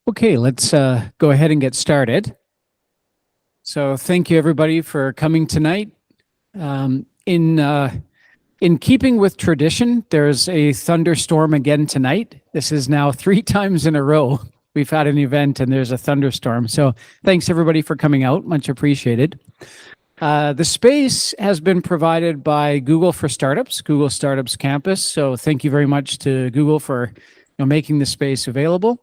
Okay, let's go ahead and get started. So thank you everybody for coming tonight. Um, in uh, in keeping with tradition, there's a thunderstorm again tonight. This is now 3 times in a row we've had an event and there's a thunderstorm. So thanks everybody for coming out, much appreciated. The space has been provided by Google for Startups, Google Startups Campus. So thank you very much to Google for making the space available.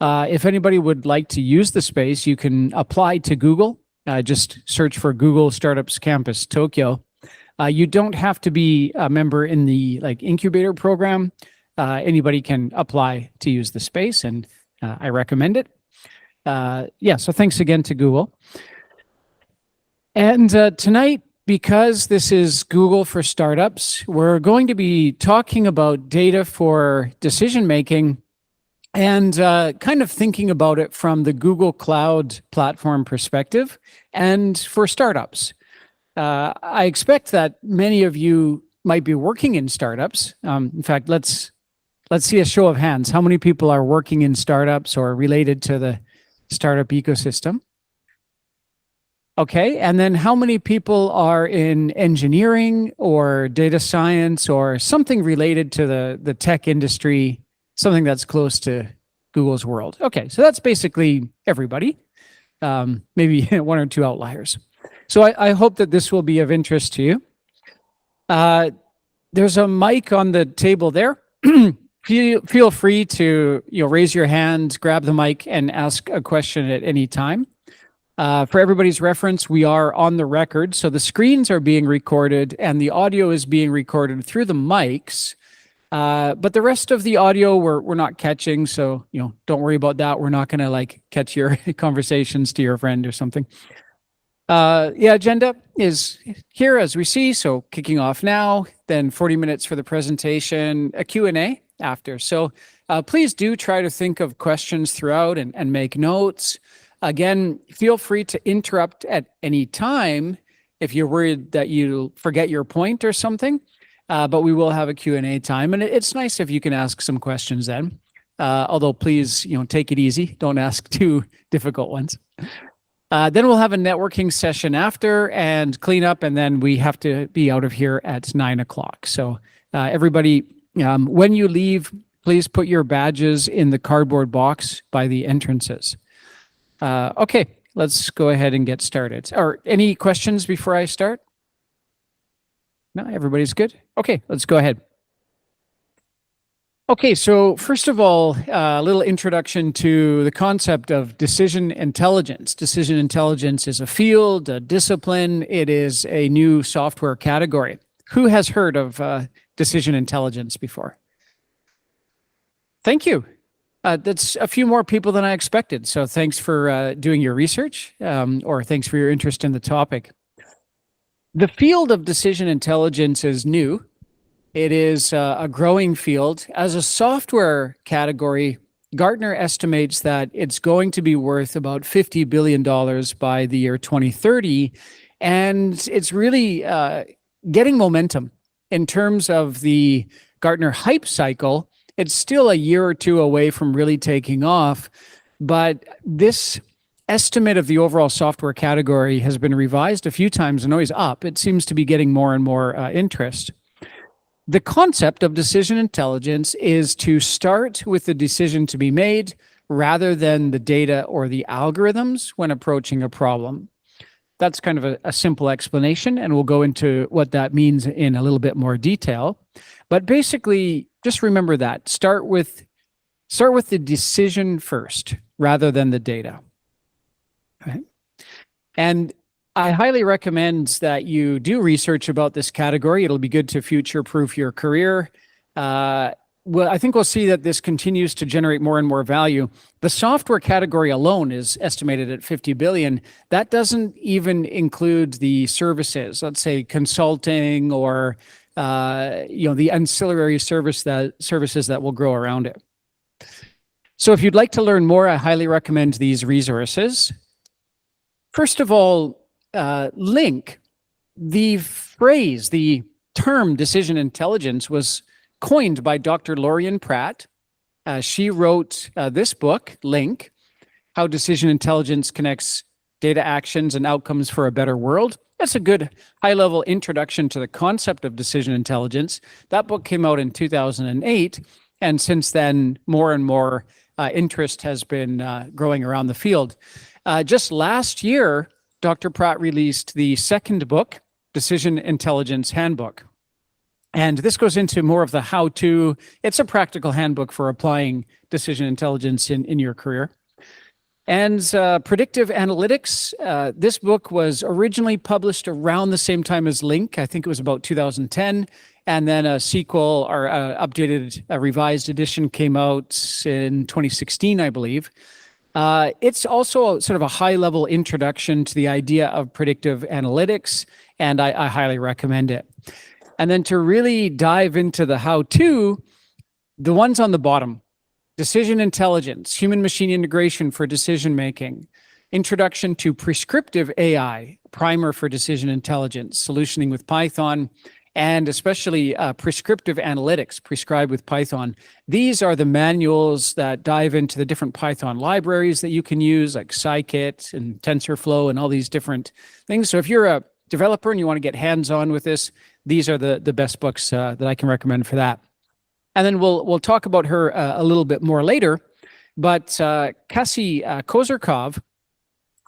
If anybody would like to use the space, you can apply to Google. Just search for Google Startups Campus Tokyo. You don't have to be a member in the incubator program. Anybody can apply to use the space, and I recommend it. So thanks again to Google. And tonight, because this is Google for Startups, we're going to be talking about data for decision making and kind of thinking about it from the Google Cloud platform perspective and for startups. I expect that many of you might be working in startups. In fact, let's see a show of hands. How many people are working in startups or related to the startup ecosystem? Okay, and then how many people are in engineering or data science or something related to the tech industry, something that's close to Google's world? Okay, so that's basically everybody, maybe one or two outliers. So I hope that this will be of interest to you. There's a mic on the table there. Feel free to raise your hand, grab the mic, and ask a question at any time. For everybody's reference, we are on the record, so the screens are being recorded and the audio is being recorded through the mics. But the rest of the audio we're not catching, so don't worry about that. We're not going to catch your conversations to your friend or something. Agenda is here as we see, so kicking off now, then 40 minutes for the presentation, a Q&A after. So please do try to think of questions throughout and make notes. Again, feel free to interrupt at any time if you're worried that you'll forget your point or something, but we will have a Q&A time. And it's nice if you can ask some questions then, although please, take it easy. Don't ask too difficult ones. Then we'll have a networking session after and clean up, and then we have to be out of here at 9 o'clock. So everybody, when you leave, please put your badges in the cardboard box by the entrances. Okay, let's go ahead and get started. Or any questions before I start? No, everybody's good? Okay, let's go ahead. Okay, so first of all, a little introduction to the concept of decision intelligence. Decision intelligence is a field, a discipline. It is a new software category. Who has heard of decision intelligence before? Thank you. That's a few more people than I expected. So thanks for doing your research, or thanks for your interest in the topic. The field of decision intelligence is new. It is a growing field. As a software category, Gartner estimates that it's going to be worth about $50 billion by the year 2030. And it's really getting momentum in terms of the Gartner hype cycle. It's still a year or two away from really taking off, but this estimate of the overall software category has been revised a few times and always up. It seems to be getting more and more interest. The concept of decision intelligence is to start with the decision to be made rather than the data or the algorithms when approaching a problem. That's kind of a simple explanation, and we'll go into what that means in a little bit more detail. But basically, just remember that. Start with the decision first rather than the data. Okay. And I highly recommend that you do research about this category. It'll be good to future-proof your career. Well, I think we'll see that this continues to generate more and more value. The software category alone is estimated at 50 billion. That doesn't even include the services, let's say consulting or the ancillary services that will grow around it. So if you'd like to learn more, I highly recommend these resources. First of all, link. The phrase, the term decision intelligence was coined by Dr. Lorian Pratt. She wrote this book, Link, How Decision Intelligence Connects Data Actions and Outcomes for a Better World. That's a good high-level introduction to the concept of decision intelligence. That book came out in 2008, and since then, more and more interest has been growing around the field. Just last year, Dr. Pratt released the second book, Decision Intelligence Handbook. And this goes into more of the how-to. It's a practical handbook for applying decision intelligence in your career. And predictive analytics, this book was originally published around the same time as Link. I think it was about 2010. And then a sequel or updated, revised edition came out in 2016, I believe. It's also sort of a high-level introduction to the idea of predictive analytics, and I highly recommend it. And then to really dive into the how-to, the ones on the bottom, decision intelligence, human-machine integration for decision-making, introduction to prescriptive AI, primer for decision intelligence, solutioning with Python, and especially prescriptive analytics, prescribed with Python. These are the manuals that dive into the different Python libraries that you can use, like scikit and TensorFlow and all these different things. So if you're a developer and you want to get hands-on with this, these are the best books that I can recommend for that. And then we'll talk about her a little bit more later. But Cassie Kozyrkov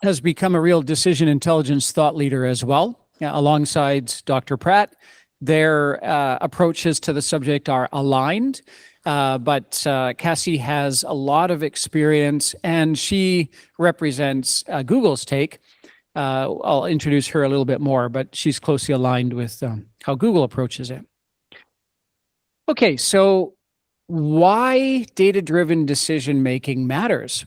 has become a real decision intelligence thought leader as well, alongside Dr. Pratt. Their approaches to the subject are aligned, but Cassie has a lot of experience, and she represents Google's take. I'll introduce her a little bit more, but she's closely aligned with how Google approaches it. Okay, so why data-driven decision-making matters?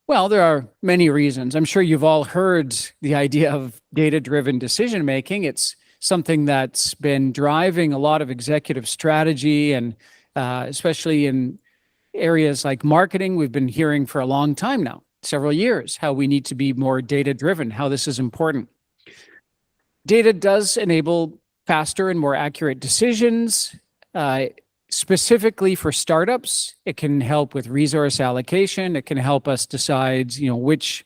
Well, there are many reasons. I'm sure you've all heard the idea of data-driven decision-making. It's something that's been driving a lot of executive strategy, and especially in areas like marketing, we've been hearing for a long time now, several years, how we need to be more data-driven, how this is important. Data does enable faster and more accurate decisions. Specifically for startups, it can help with resource allocation. It can help us decide, which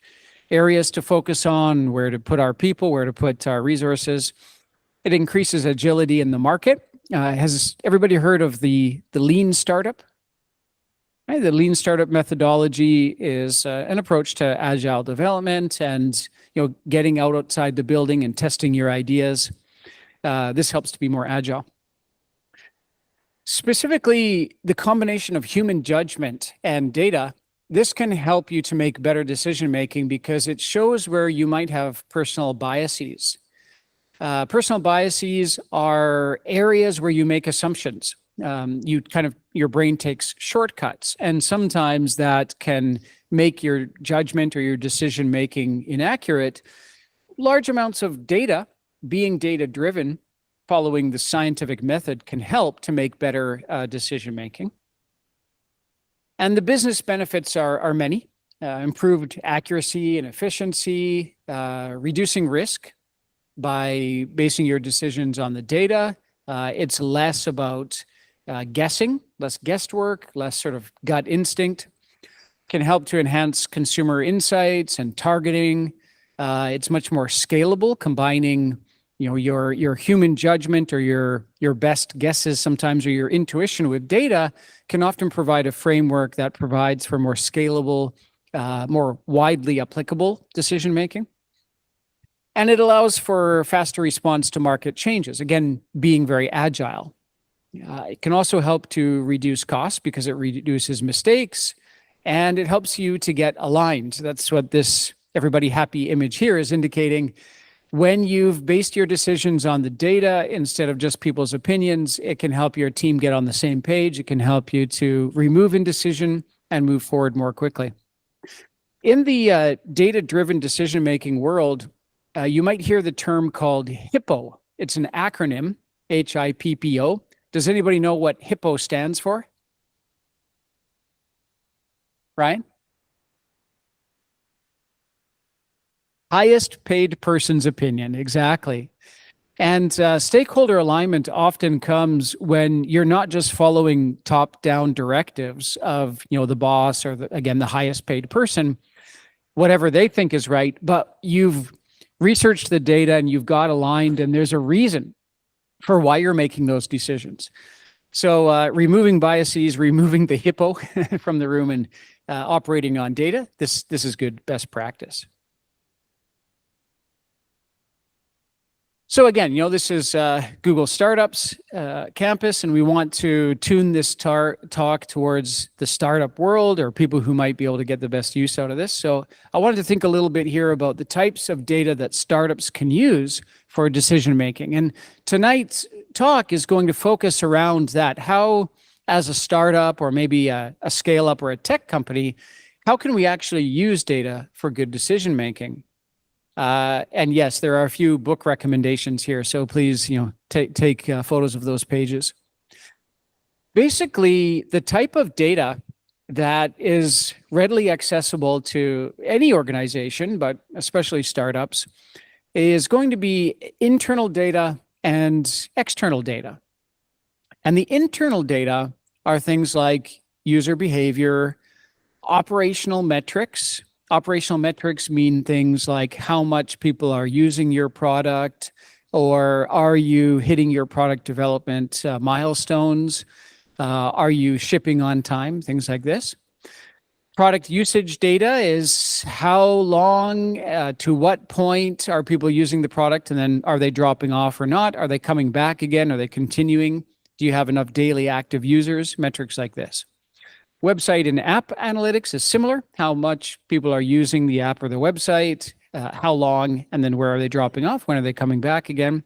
areas to focus on, where to put our people, where to put our resources. It increases agility in the market. Has everybody heard of the lean startup? Right, the lean startup methodology is an approach to agile development and getting outside the building and testing your ideas. This helps to be more agile. Specifically, the combination of human judgment and data, this can help you to make better decision-making because it shows where you might have personal biases. Personal biases are areas where you make assumptions. Your brain takes shortcuts, and sometimes that can make your judgment or your decision-making inaccurate. Large amounts of data, being data-driven, following the scientific method, can help to make better decision-making. And the business benefits are many. Improved accuracy and efficiency, reducing risk by basing your decisions on the data. It's less about guessing, less guesswork, less sort of gut instinct. Can help to enhance consumer insights and targeting. It's much more scalable, combining your human judgment or your best guesses sometimes, or your intuition with data, can often provide a framework that provides for more scalable, more widely applicable decision making. And it allows for faster response to market changes, again, being very agile. It can also help to reduce costs because it reduces mistakes, and it helps you to get aligned. That's what this everybody happy image here is indicating. When you've based your decisions on the data instead of just people's opinions, it can help your team get on the same page. It can help you to remove indecision and move forward more quickly. In the data-driven decision-making world, you might hear the term called HIPPO. It's an acronym, HIPPO. Does anybody know what HIPPO stands for? Right? Highest paid person's opinion, exactly. And stakeholder alignment often comes when you're not just following top-down directives of, the boss or again, the highest paid person, whatever they think is right, but you've researched the data and you've got aligned, and there's a reason for why you're making those decisions. So removing biases, removing the hippo from the room, and operating on data, this is good best practice. So again, this is Google Startups campus, and we want to tune this talk towards the startup world or people who might be able to get the best use out of this. So I wanted to think a little bit here about the types of data that startups can use for decision making. And tonight's talk is going to focus around that. How, as a startup or maybe a scale up or a tech company, how can we actually use data for good decision making? And yes, there are a few book recommendations here, so please, take photos of those pages. Basically, the type of data that is readily accessible to any organization, but especially startups, is going to be internal data and external data. And the internal data are things like user behavior, operational metrics. Operational metrics mean things like how much people are using your product, or are you hitting your product development milestones? Are you shipping on time? Things like this. Product usage data is how long, to what point are people using the product, and then are they dropping off or not? Are they coming back again? Are they continuing? Do you have enough daily active users? Metrics like this. Website and app analytics is similar. How much people are using the app or the website, how long, and then where are they dropping off? When are they coming back again?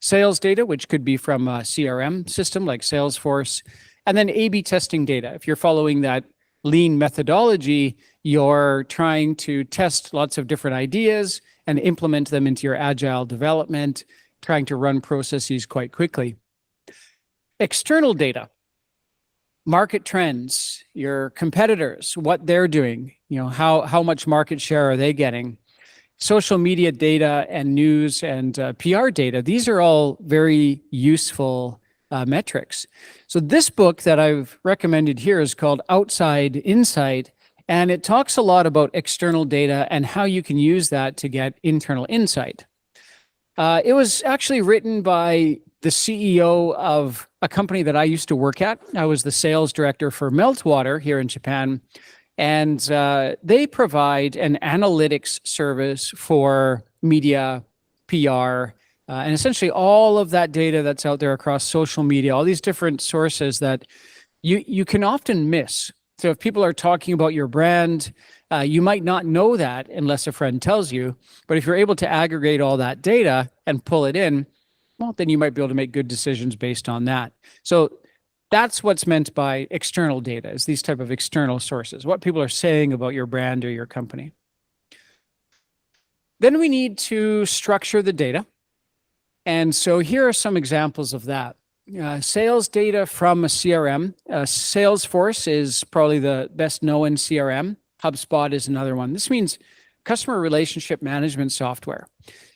Sales data, which could be from a CRM system like Salesforce, and then A/B testing data. If you're following that lean methodology, you're trying to test lots of different ideas and implement them into your agile development, trying to run processes quite quickly. External data. Market trends, your competitors, what they're doing, how much market share are they getting? Social media data and news and PR data, these are all very useful metrics. So this book that I've recommended here is called Outside Insight, and it talks a lot about external data and how you can use that to get internal insight. It was actually written by the CEO of a company that I used to work at. I was the sales director for Meltwater here in Japan, and they provide an analytics service for media, PR, and essentially all of that data that's out there across social media, all these different sources that you can often miss. So if people are talking about your brand, you might not know that unless a friend tells you. But if you're able to aggregate all that data and pull it in, well, then you might be able to make good decisions based on that. So that's what's meant by external data, is these type of external sources, what people are saying about your brand or your company. Then we need to structure the data. And so here are some examples of that. Sales data from a CRM. Salesforce is probably the best known CRM. HubSpot is another one. This means customer relationship management software.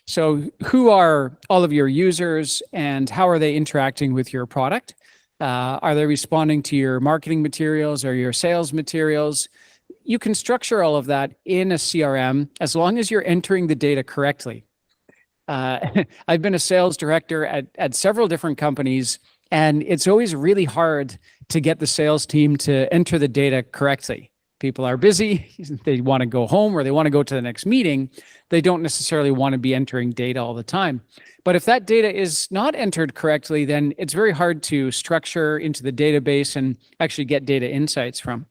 So who are all of your users and how are they interacting with your product? Are they responding to your marketing materials or your sales materials? You can structure all of that in a CRM as long as you're entering the data correctly. I've been a sales director at several different companies, and it's always really hard to get the sales team to enter the data correctly. People are busy, they want to go home or they want to go to the next meeting. They don't necessarily want to be entering data all the time. But if that data is not entered correctly, then it's very hard to structure into the database and actually get data insights from.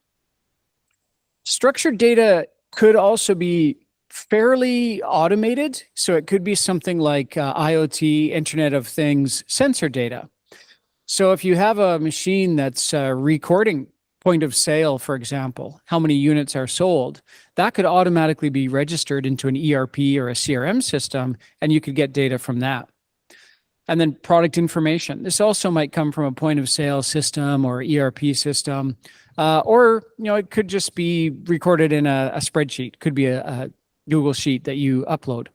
Structured data could also be fairly automated. So it could be something like IoT, Internet of Things, sensor data. So if you have a machine that's recording point of sale, for example, how many units are sold, that could automatically be registered into an ERP or a CRM system, and you could get data from that. And then product information. This also might come from a point of sale system or ERP system, or it could just be recorded in a spreadsheet. Could be a Google Sheet that you upload.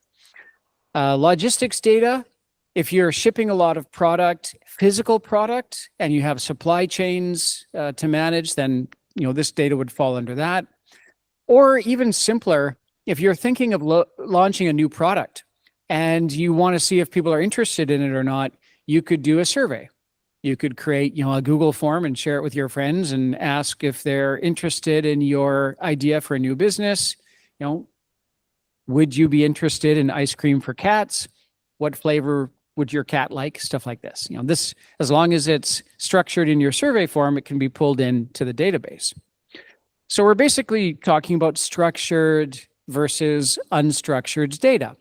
Logistics data. If you're shipping a lot of product, physical product, and you have supply chains to manage, then this data would fall under that. Or even simpler, if you're thinking of launching a new product and you want to see if people are interested in it or not, you could do a survey. You could create, a Google form and share it with your friends and ask if they're interested in your idea for a new business. Would you be interested in ice cream for cats? What flavor would your cat like? Stuff like this. This, as long as it's structured in your survey form, it can be pulled into the database. So we're basically talking about structured versus unstructured data.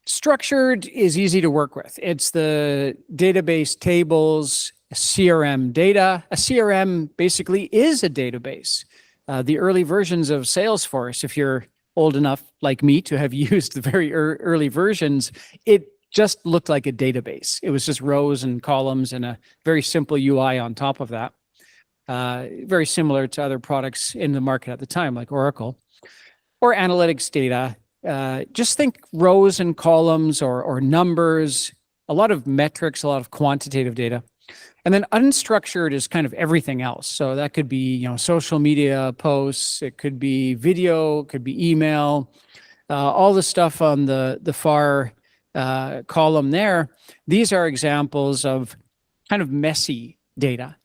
Structured is easy to work with. It's the database tables, CRM data. A CRM basically is a database. The early versions of Salesforce, if you're old enough like me to have used the very early versions, it just looked like a database. It was just rows and columns and a very simple UI on top of that. Very similar to other products in the market at the time, like Oracle. Or analytics data. Just think rows and columns or numbers, a lot of metrics, a lot of quantitative data. And then unstructured is kind of everything else. So that could be, social media posts, it could be video, it could be email, all the stuff on the far column there. These are examples of kind of messy data,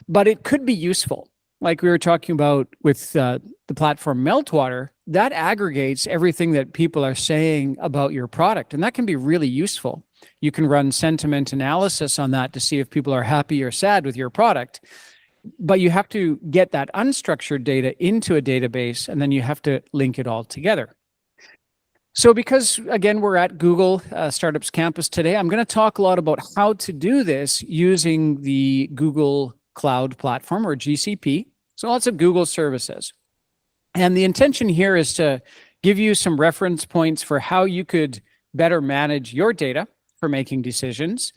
but it could be useful. Like we were talking about with the platform Meltwater, that aggregates everything that people are saying about your product, and that can be really useful. You can run sentiment analysis on that to see if people are happy or sad with your product, but you have to get that unstructured data into a database, and then you have to link it all together. So because, again, we're at Google Startups Campus today, I'm going to talk a lot about how to do this using the Google Cloud Platform, or GCP. So lots of Google services. And the intention here is to give you some reference points for how you could better manage your data for making decisions.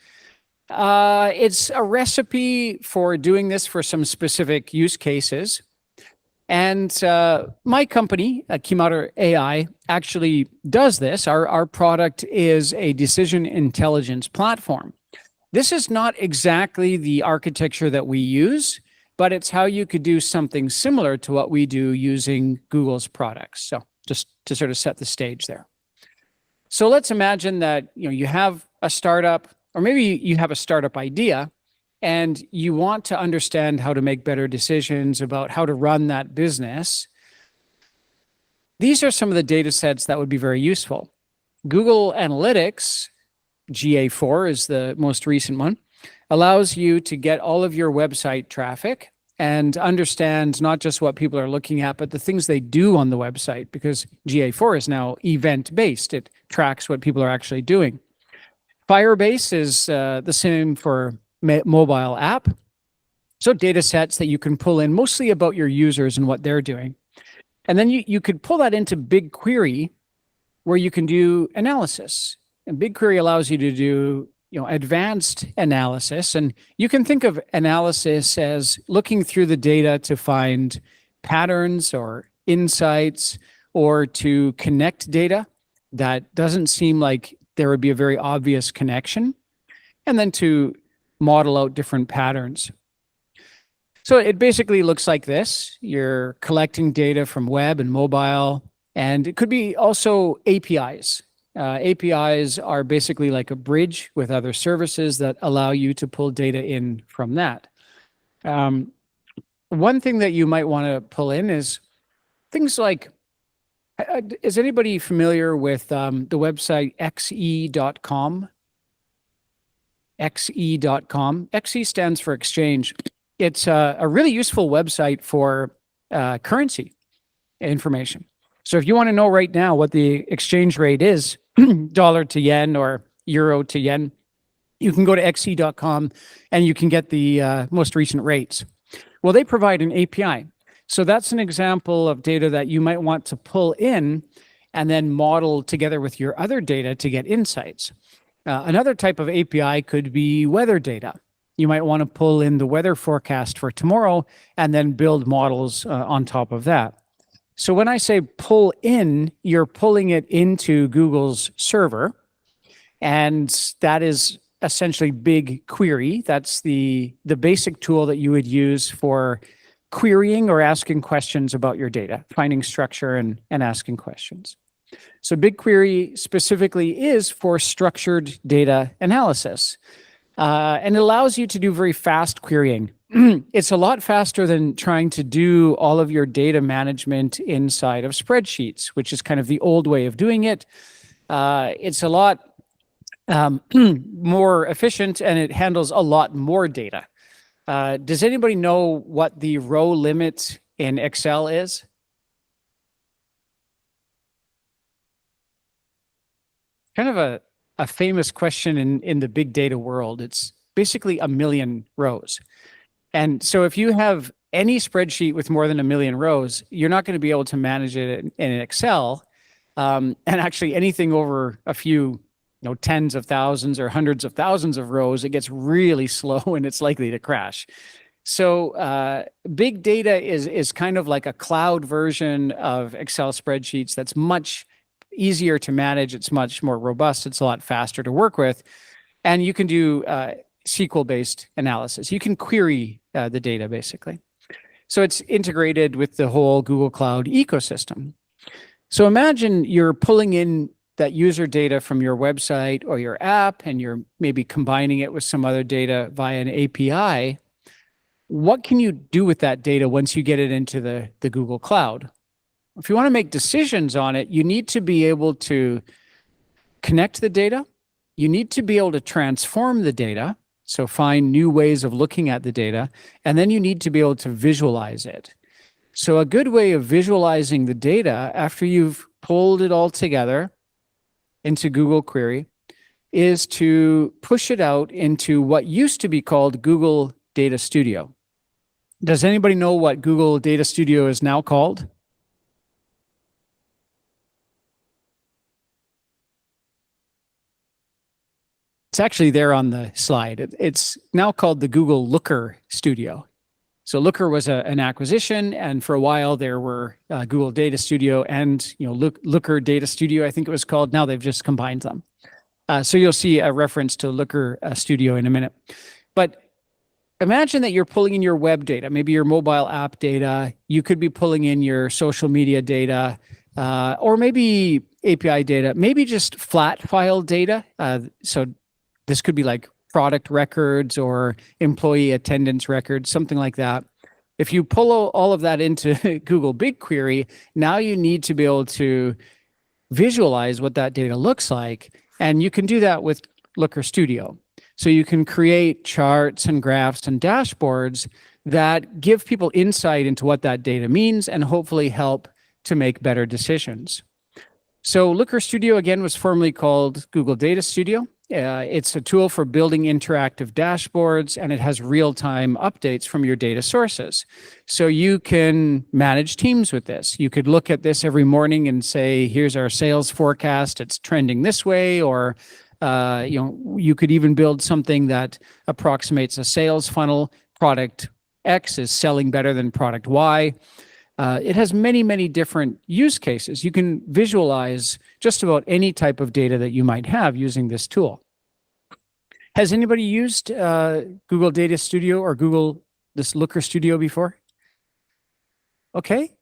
It's a recipe for doing this for some specific use cases. And my company, kimaru.ai, actually does this. Our product is a decision intelligence platform. This is not exactly the architecture that we use, but it's how you could do something similar to what we do using Google's products. So just to sort of set the stage there. So let's imagine that you have a startup, or maybe you have a startup idea, and you want to understand how to make better decisions about how to run that business. These are some of the data sets that would be very useful. Google Analytics, GA4 is the most recent one, allows you to get all of your website traffic and understand not just what people are looking at, but the things they do on the website, because GA4 is now event-based. It tracks what people are actually doing. Firebase is the same for mobile app. So data sets that you can pull in mostly about your users and what they're doing. And then you could pull that into BigQuery, where you can do analysis. And BigQuery allows you to do advanced analysis. And you can think of analysis as looking through the data to find patterns or insights, or to connect data that doesn't seem like there would be a very obvious connection, and then to model out different patterns. So it basically looks like this. You're collecting data from web and mobile, and it could be also APIs. APIs are basically like a bridge with other services that allow you to pull data in from that. One thing that you might want to pull in is things like, is anybody familiar with the website xe.com? xe.com. XE stands for exchange. It's a really useful website for currency information. So if you want to know right now what the exchange rate is, dollar to yen or euro to yen, you can go to xe.com and you can get the most recent rates. Well, they provide an API. So that's an example of data that you might want to pull in and then model together with your other data to get insights. Another type of API could be weather data. You might want to pull in the weather forecast for tomorrow and then build models on top of that. So when I say pull in, you're pulling it into Google's server. And that is essentially BigQuery. That's the basic tool that you would use for querying or asking questions about your data, finding structure and asking questions. So BigQuery specifically is for structured data analysis. And it allows you to do very fast querying. It's a lot faster than trying to do all of your data management inside of spreadsheets, which is kind of the old way of doing it. It's a lot more efficient, and it handles a lot more data. Does anybody know what the row limit in Excel is? Kind of a famous question in the big data world. It's basically 1,000,000 rows. And so if you have any spreadsheet with more than 1,000,000 rows, you're not going to be able to manage it in Excel. And actually anything over a few, tens of thousands or hundreds of thousands of rows, it gets really slow and it's likely to crash. So big data is kind of like a cloud version of Excel spreadsheets that's much easier to manage. It's much more robust. It's a lot faster to work with. And you can do SQL-based analysis. You can query the data, basically. So it's integrated with the whole Google Cloud ecosystem. So imagine you're pulling in that user data from your website or your app, and you're maybe combining it with some other data via an API. What can you do with that data once you get it into the Google Cloud? If you want to make decisions on it, you need to be able to connect the data. You need to be able to transform the data, so find new ways of looking at the data, and then you need to be able to visualize it. So a good way of visualizing the data after you've pulled it all together into Google Query is to push it out into what used to be called Google Data Studio. Does anybody know what Google Data Studio is now called? It's actually there on the slide. It's now called the Google Looker Studio. So Looker was an acquisition, and for a while there were Google Data Studio and Looker Data Studio, I think it was called. Now they've just combined them. So you'll see a reference to Looker Studio in a minute. But imagine that you're pulling in your web data, maybe your mobile app data. You could be pulling in your social media data, or maybe API data, maybe just flat file data. So this could be like product records or employee attendance records, something like that. If you pull all of that into Google BigQuery, now you need to be able to visualize what that data looks like. And you can do that with Looker Studio. So you can create charts and graphs and dashboards that give people insight into what that data means and hopefully help to make better decisions. So Looker Studio, again, was formerly called Google Data Studio. It's a tool for building interactive dashboards, and it has real-time updates from your data sources. So you can manage teams with this. You could look at this every morning and say, here's our sales forecast. It's trending this way. Or you could even build something that approximates a sales funnel. Product X is selling better than product Y. It has many, many different use cases. You can visualize just about any type of data that you might have using this tool. Has anybody used Google Data Studio or this Looker Studio before? Okay.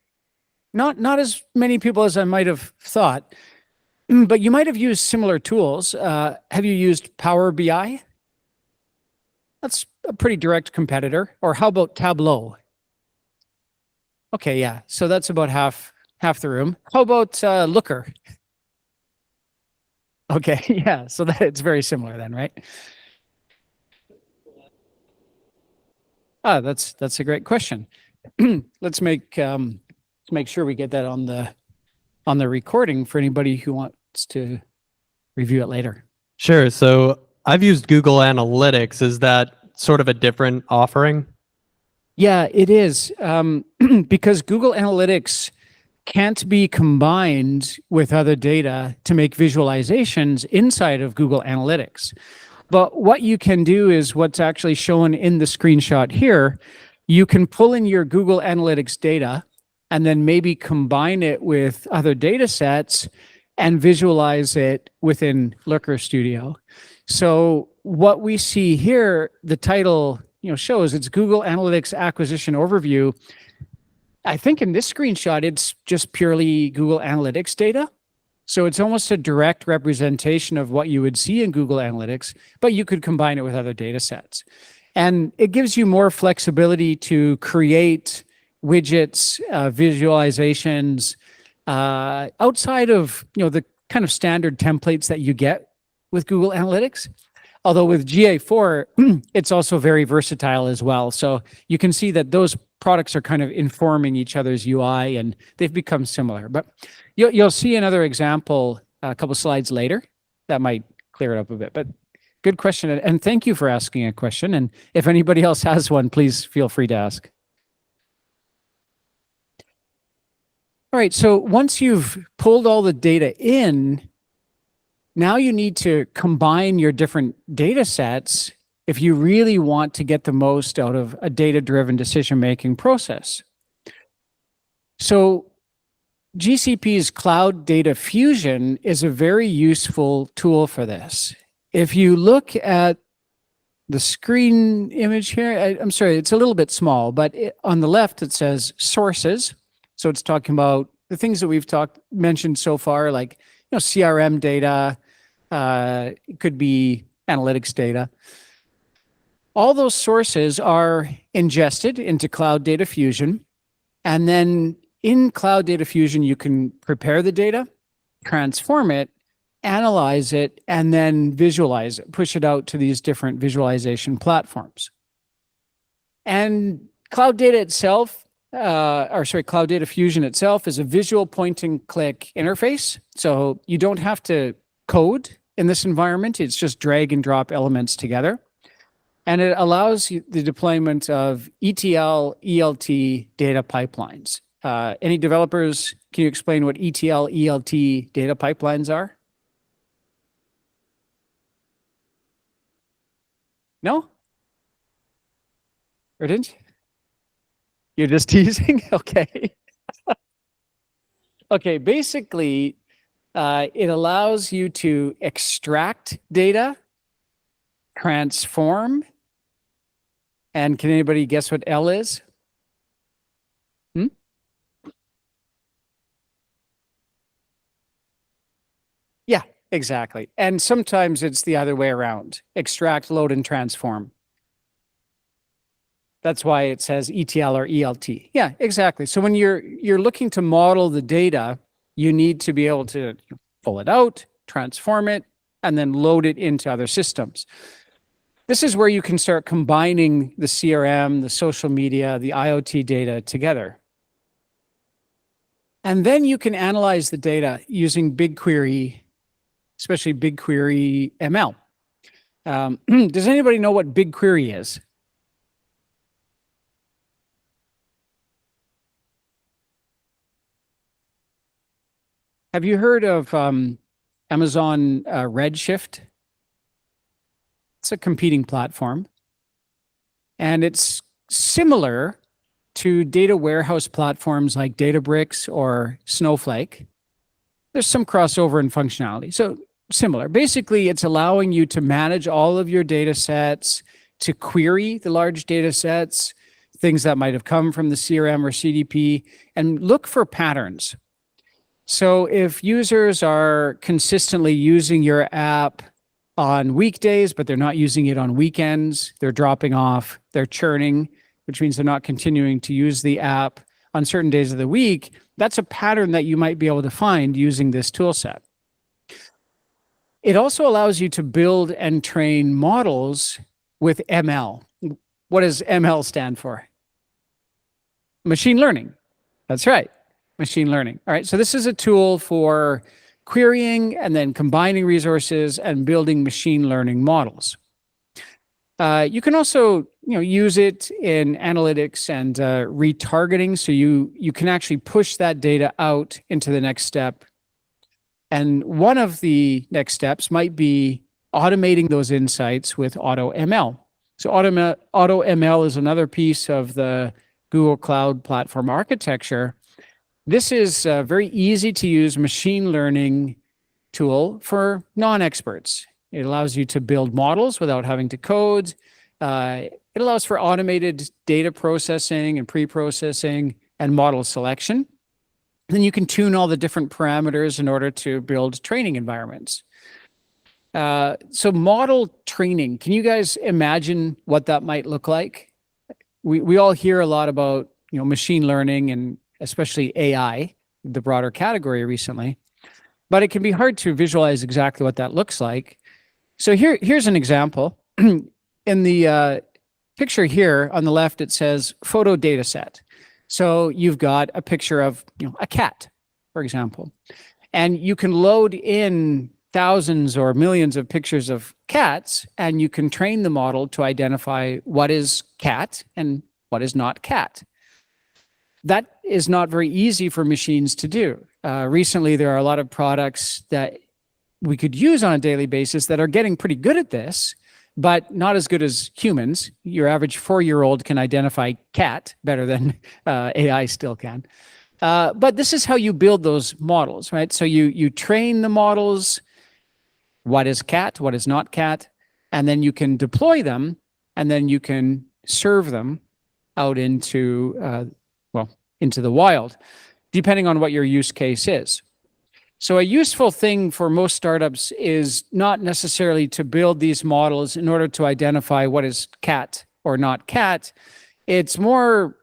Not as many people as I might have thought, but you might have used similar tools. Have you used Power BI? That's a pretty direct competitor. Or how about Tableau? Okay, yeah. So that's about half the room. How about Looker? Okay, yeah. So it's very similar then, right? That's a great question. Let's make sure we get that on the recording for anybody who wants to review it later. Sure. So I've used Google Analytics. Is that sort of a different offering? Yeah, it is. Because Google Analytics can't be combined with other data to make visualizations inside of Google Analytics. But what you can do is what's actually shown in the screenshot here. You can pull in your Google Analytics data and then maybe combine it with other data sets and visualize it within Looker Studio. So what we see here, the title, shows it's Google Analytics Acquisition Overview. I think in this screenshot, it's just purely Google Analytics data. So it's almost a direct representation of what you would see in Google Analytics, but you could combine it with other data sets. And it gives you more flexibility to create widgets, visualizations, outside of the kind of standard templates that you get with Google Analytics. Although with GA4, it's also very versatile as well. So you can see that those products are kind of informing each other's UI, and they've become similar. But you'll see another example a couple slides later that might clear it up a bit. But good question, and thank you for asking a question. And if anybody else has one, please feel free to ask. All right, so once you've pulled all the data in, now you need to combine your different data sets if you really want to get the most out of a data-driven decision-making process. So GCP's Cloud Data Fusion is a very useful tool for this. If you look at the screen image here, I'm sorry, it's a little bit small, but on the left it says sources. So it's talking about the things that we've mentioned so far, like CRM data, it could be analytics data. All those sources are ingested into Cloud Data Fusion, and then in Cloud Data Fusion you can prepare the data, transform it, analyze it, and then visualize it, push it out to these different visualization platforms. And Cloud Data itself, Cloud Data Fusion itself is a visual point and click interface. So you don't have to code in this environment. It's just drag and drop elements together. And it allows the deployment of ETL, ELT data pipelines. Any developers, can you explain what ETL, ELT data pipelines are? No? Or didn't? You're just teasing? Okay. Okay, basically, it allows you to extract data, transform, and can anybody guess what L is? Yeah, exactly. And sometimes it's the other way around. Extract, load, and transform. That's why it says ETL or ELT. Yeah, exactly. So when you're looking to model the data, you need to be able to pull it out, transform it, and then load it into other systems. This is where you can start combining the CRM, the social media, the IoT data together. And then you can analyze the data using BigQuery, especially BigQuery ML. Does anybody know what BigQuery is? Have you heard of Amazon Redshift? It's a competing platform. And it's similar to data warehouse platforms like Databricks or Snowflake. There's some crossover in functionality. So similar. Basically, it's allowing you to manage all of your data sets, to query the large data sets, things that might have come from the CRM or CDP, and look for patterns. So if users are consistently using your app on weekdays, but they're not using it on weekends, they're dropping off, they're churning, which means they're not continuing to use the app on certain days of the week, that's a pattern that you might be able to find using this tool set. It also allows you to build and train models with ML. What does ML stand for? Machine learning. That's right. Machine learning. All right. So this is a tool for querying and then combining resources and building machine learning models. You can also, use it in analytics and retargeting. So you can actually push that data out into the next step. And one of the next steps might be automating those insights with AutoML. So AutoML is another piece of the Google Cloud Platform architecture. This is very easy to use machine learning tool for non-experts. It allows you to build models without having to code. It allows for automated data processing and pre-processing and model selection. Then you can tune all the different parameters in order to build training environments. So model training, can you guys imagine what that might look like? We all hear a lot about, machine learning and especially AI, the broader category recently, but it can be hard to visualize exactly what that looks like. So here's an example. In the picture here on the left, it says photo data set. So you've got a picture of a cat, for example, and you can load in thousands or millions of pictures of cats, and you can train the model to identify what is cat and what is not cat. That is not very easy for machines to do. Recently, there are a lot of products that we could use on a daily basis that are getting pretty good at this, but not as good as humans. Your average 4-year-old can identify cat better than AI still can. But this is how you build those models, right? So you train the models, what is cat, what is not cat, and then you can deploy them, and then you can serve them out into the wild, depending on what your use case is. So a useful thing for most startups is not necessarily to build these models in order to identify what is cat or not cat. It's more,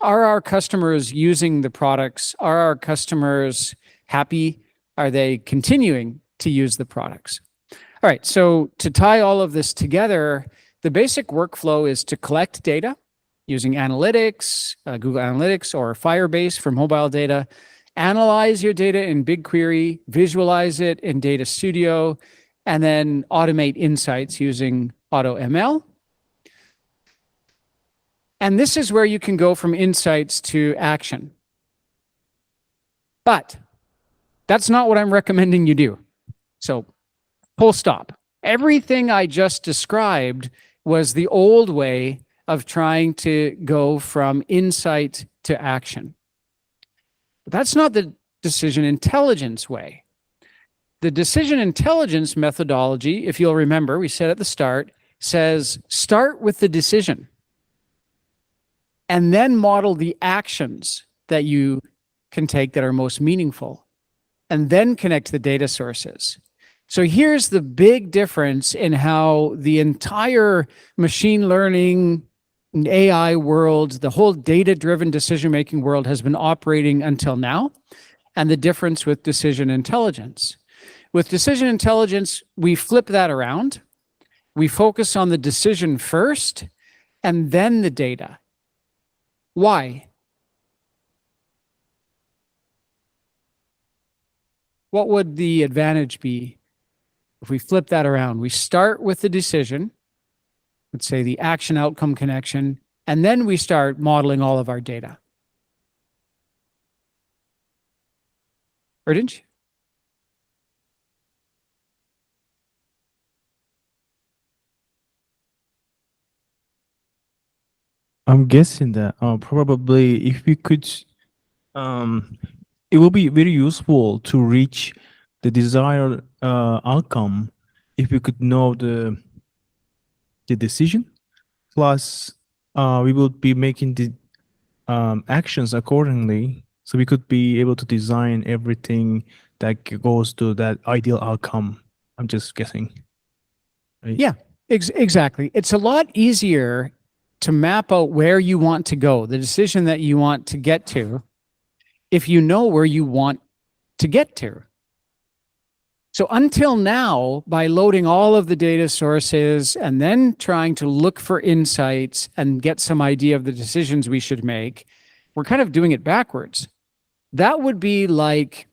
are our customers using the products? Are our customers happy? Are they continuing to use the products? All right, so to tie all of this together, the basic workflow is to collect data using analytics, Google Analytics or Firebase for mobile data, analyze your data in BigQuery, visualize it in Data Studio, and then automate insights using AutoML. And this is where you can go from insights to action. But that's not what I'm recommending you do. So full stop. Everything I just described was the old way of trying to go from insight to action. But that's not the decision intelligence way. The decision intelligence methodology, if you'll remember, we said at the start, says start with the decision and then model the actions that you can take that are most meaningful, and then connect the data sources. So here's the big difference in how the entire machine learning AI world, the whole data-driven decision-making world has been operating until now, and the difference with decision intelligence. With decision intelligence, we flip that around. We focus on the decision first, and then the data. Why? What would the advantage be if we flip that around? We start with the decision, let's say the action outcome connection, and then we start modeling all of our data. Erdinch? I'm guessing that probably if we could, it will be very useful to reach the desired outcome if we could know the decision. Plus, we will be making the actions accordingly, so we could be able to design everything that goes to that ideal outcome. I'm just guessing. Right? Yeah, exactly. It's a lot easier to map out where you want to go, the decision that you want to get to, if you know where you want to get to. So until now, by loading all of the data sources and then trying to look for insights and get some idea of the decisions we should make, we're kind of doing it backwards. That would be like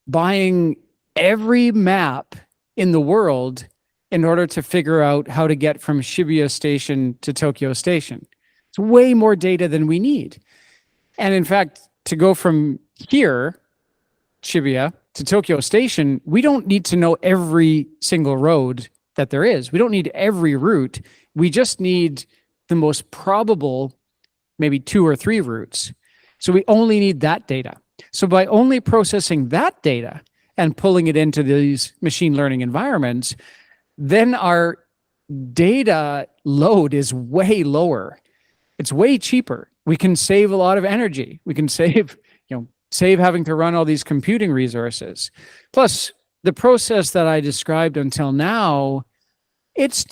buying every map in the world in order to figure out how to get from Shibuya Station to Tokyo Station. It's way more data than we need. And in fact, to go from here, Shibuya, to Tokyo Station, we don't need to know every single road that there is. We don't need every route. We just need the most probable, maybe 2 or 3 routes. So we only need that data. So by only processing that data and pulling it into these machine learning environments, then our data load is way lower. It's way cheaper. We can save a lot of energy. We can save, save having to run all these computing resources. Plus, the process that I described until now, it's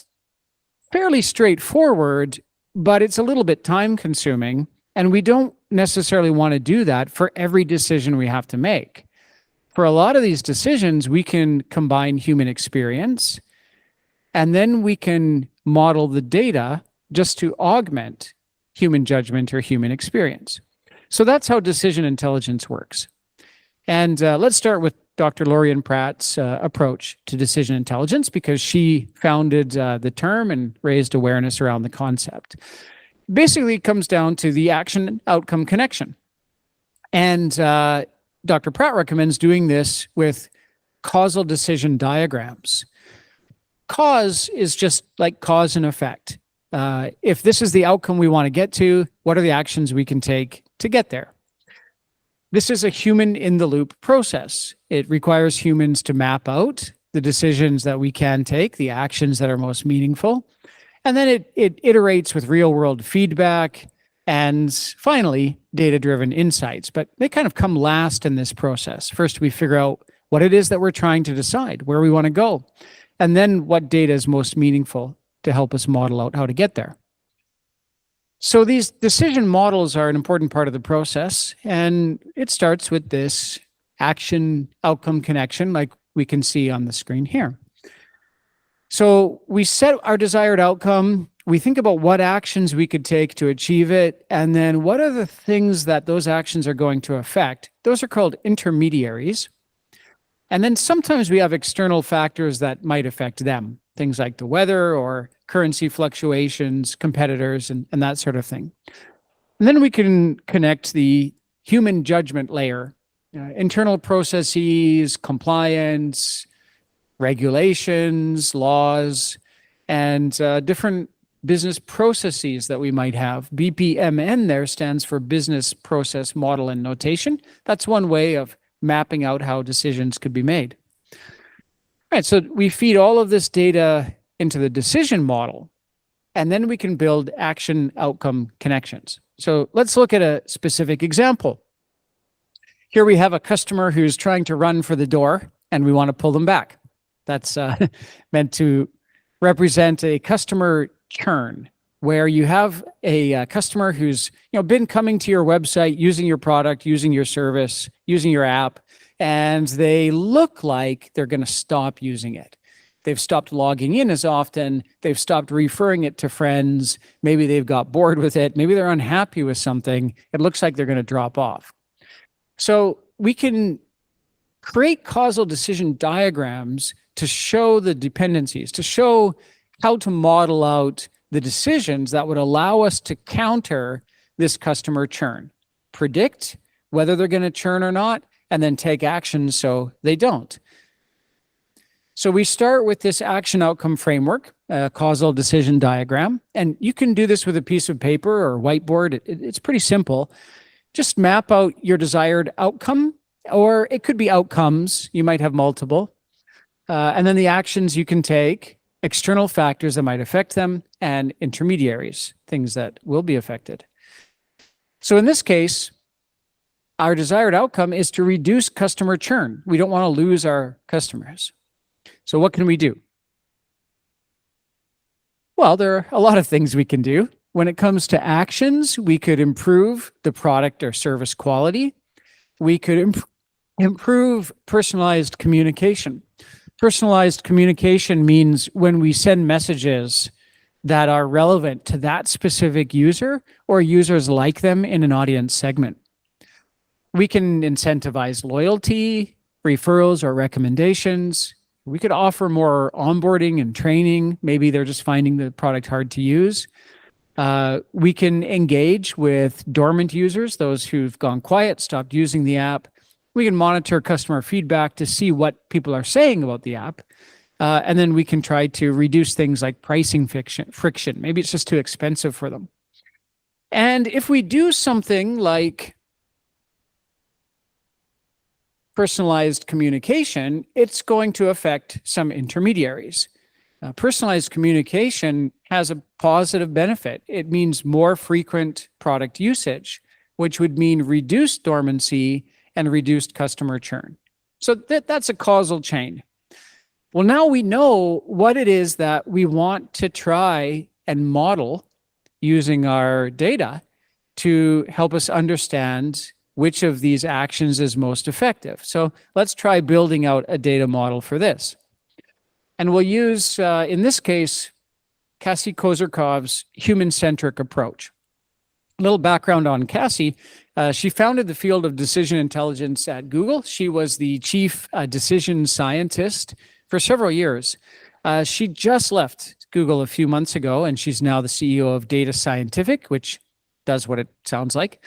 fairly straightforward, but it's a little bit time consuming. And we don't necessarily want to do that for every decision we have to make. For a lot of these decisions, we can combine human experience, and then we can model the data just to augment human judgment or human experience. So that's how decision intelligence works. And let's start with Dr. Lorian Pratt's approach to decision intelligence, because she founded the term and raised awareness around the concept. Basically, it comes down to the action-outcome connection. And Dr. Pratt recommends doing this with causal decision diagrams. Cause is just like cause and effect. If this is the outcome we want to get to, what are the actions we can take to get there? This is a human-in-the-loop process. It requires humans to map out the decisions that we can take, the actions that are most meaningful, and then it iterates with real-world feedback and finally data-driven insights. But they kind of come last in this process. First, we figure out what it is that we're trying to decide, where we want to go, and then what data is most meaningful to help us model out how to get there. So these decision models are an important part of the process, and it starts with this action-outcome connection like we can see on the screen here. So we set our desired outcome, we think about what actions we could take to achieve it, and then what are the things that those actions are going to affect. Those are called intermediaries. And then sometimes we have external factors that might affect them, things like the weather or currency fluctuations, competitors, and that sort of thing. And then we can connect the human judgment layer, internal processes, compliance, regulations, laws, and different business processes that we might have. BPMN there stands for Business Process Model and Notation. That's one way of mapping out how decisions could be made. All right, so we feed all of this data into the decision model, and then we can build action-outcome connections. So let's look at a specific example. Here we have a customer who's trying to run for the door, and we want to pull them back. That's meant to represent a customer churn, where you have a customer who's been coming to your website, using your product, using your service, using your app, and they look like they're going to stop using it. They've stopped logging in as often. They've stopped referring it to friends. Maybe they've got bored with it. Maybe they're unhappy with something. It looks like they're going to drop off. So we can create causal decision diagrams to show the dependencies, to show how to model out the decisions that would allow us to counter this customer churn, predict whether they're going to churn or not, and then take action so they don't. So we start with this action outcome framework, a causal decision diagram, and you can do this with a piece of paper or whiteboard. It's pretty simple. Just map out your desired outcome, or it could be outcomes. You might have multiple. And then the actions you can take, external factors that might affect them, and intermediaries, things that will be affected. So in this case, our desired outcome is to reduce customer churn. We don't want to lose our customers. So what can we do? Well, there are a lot of things we can do. When it comes to actions, we could improve the product or service quality. We could improve personalized communication. Personalized communication means when we send messages that are relevant to that specific user or users like them in an audience segment. We can incentivize loyalty, referrals, or recommendations. We could offer more onboarding and training. Maybe they're just finding the product hard to use. We can engage with dormant users, those who've gone quiet, stopped using the app. We can monitor customer feedback to see what people are saying about the app. And then we can try to reduce things like pricing friction. Maybe it's just too expensive for them. And if we do something like personalized communication, it's going to affect some intermediaries. Personalized communication has a positive benefit. It means more frequent product usage, which would mean reduced dormancy and reduced customer churn. So that's a causal chain. Well, now we know what it is that we want to try and model using our data to help us understand which of these actions is most effective. So let's try building out a data model for this. And we'll use, in this case, Cassie Kozyrkov's human-centric approach. A little background on Cassie. She founded the field of decision intelligence at Google. She was the chief decision scientist for several years. She just left Google a few months ago, and she's now the CEO of Data Scientific, which does what it sounds like.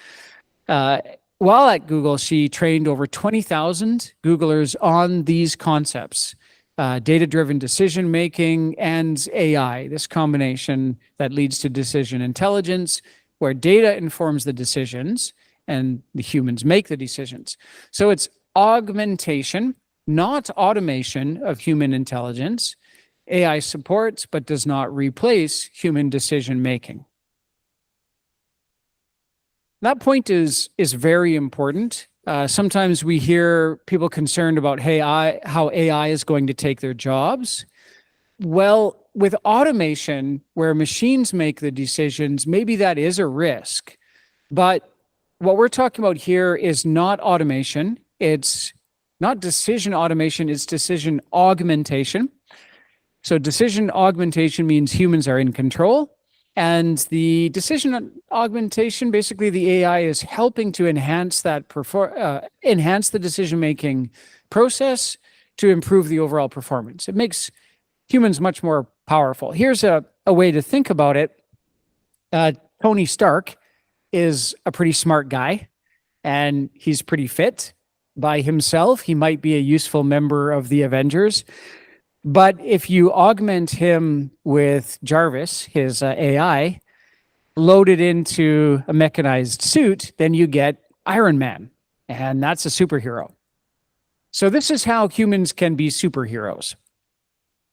While at Google, she trained over 20,000 Googlers on these concepts, data-driven decision-making and AI, this combination that leads to decision intelligence, where data informs the decisions and the humans make the decisions. So it's augmentation, not automation of human intelligence. AI supports but does not replace human decision-making. That point is very important. Sometimes we hear people concerned about how AI is going to take their jobs. Well, with automation, where machines make the decisions, maybe that is a risk. But what we're talking about here is not automation. It's not decision automation, it's decision augmentation. So decision augmentation means humans are in control. And the decision augmentation, basically the AI is helping to enhance that enhance the decision-making process to improve the overall performance. It makes humans much more powerful. Here's a way to think about it. Tony Stark is a pretty smart guy, and he's pretty fit by himself. He might be a useful member of the Avengers. But if you augment him with Jarvis, his AI, loaded into a mechanized suit, then you get Iron Man, and that's a superhero. So this is how humans can be superheroes.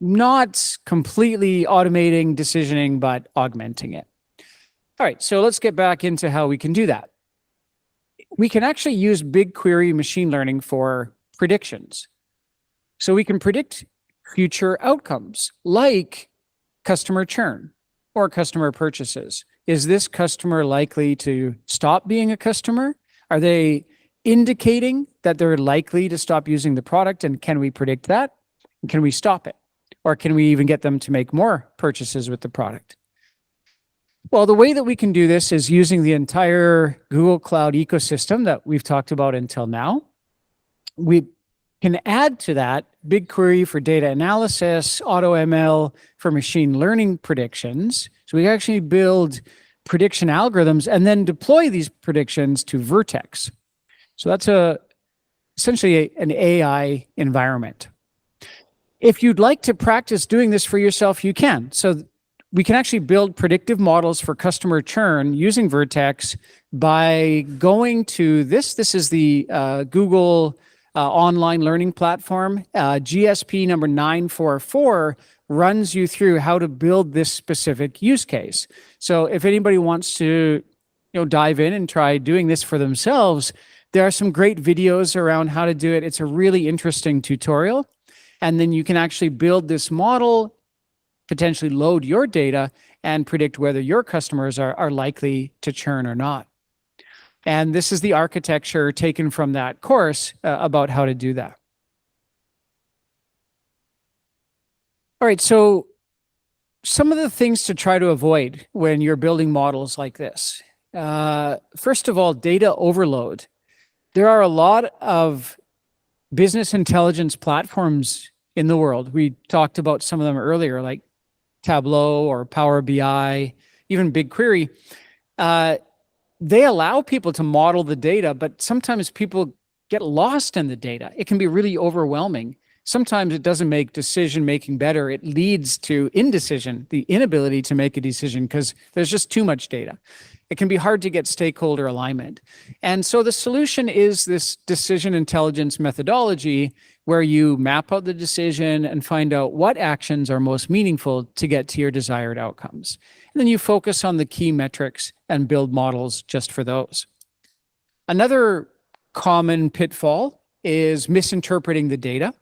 Not completely automating decisioning, but augmenting it. All right, so let's get back into how we can do that. We can actually use BigQuery machine learning for predictions. So we can predict future outcomes like customer churn or customer purchases. Is this customer likely to stop being a customer? Are they indicating that they're likely to stop using the product? And can we predict that? And can we stop it? Or can we even get them to make more purchases with the product? Well, the way that we can do this is using the entire Google Cloud ecosystem that we've talked about until now. We can add to that BigQuery for data analysis, AutoML for machine learning predictions. So we actually build prediction algorithms and then deploy these predictions to Vertex. So that's essentially an AI environment. If you'd like to practice doing this for yourself, you can. So we can actually build predictive models for customer churn using Vertex by going to this. This is the Google online learning platform. GSP number 944 runs you through how to build this specific use case. So if anybody wants to dive in and try doing this for themselves, there are some great videos around how to do it. It's a really interesting tutorial. And then you can actually build this model, potentially load your data, and predict whether your customers are likely to churn or not. And this is the architecture taken from that course about how to do that. All right, so some of the things to try to avoid when you're building models like this. First of all, data overload. There are a lot of business intelligence platforms in the world. We talked about some of them earlier, like Tableau or Power BI, even BigQuery. They allow people to model the data, but sometimes people get lost in the data. It can be really overwhelming. Sometimes it doesn't make decision-making better. It leads to indecision, the inability to make a decision because there's just too much data. it can be hard to get stakeholder alignment. And so the solution is this decision intelligence methodology where you map out the decision and find out what actions are most meaningful to get to your desired outcomes. And then you focus on the key metrics and build models just for those. Another common pitfall is misinterpreting the data.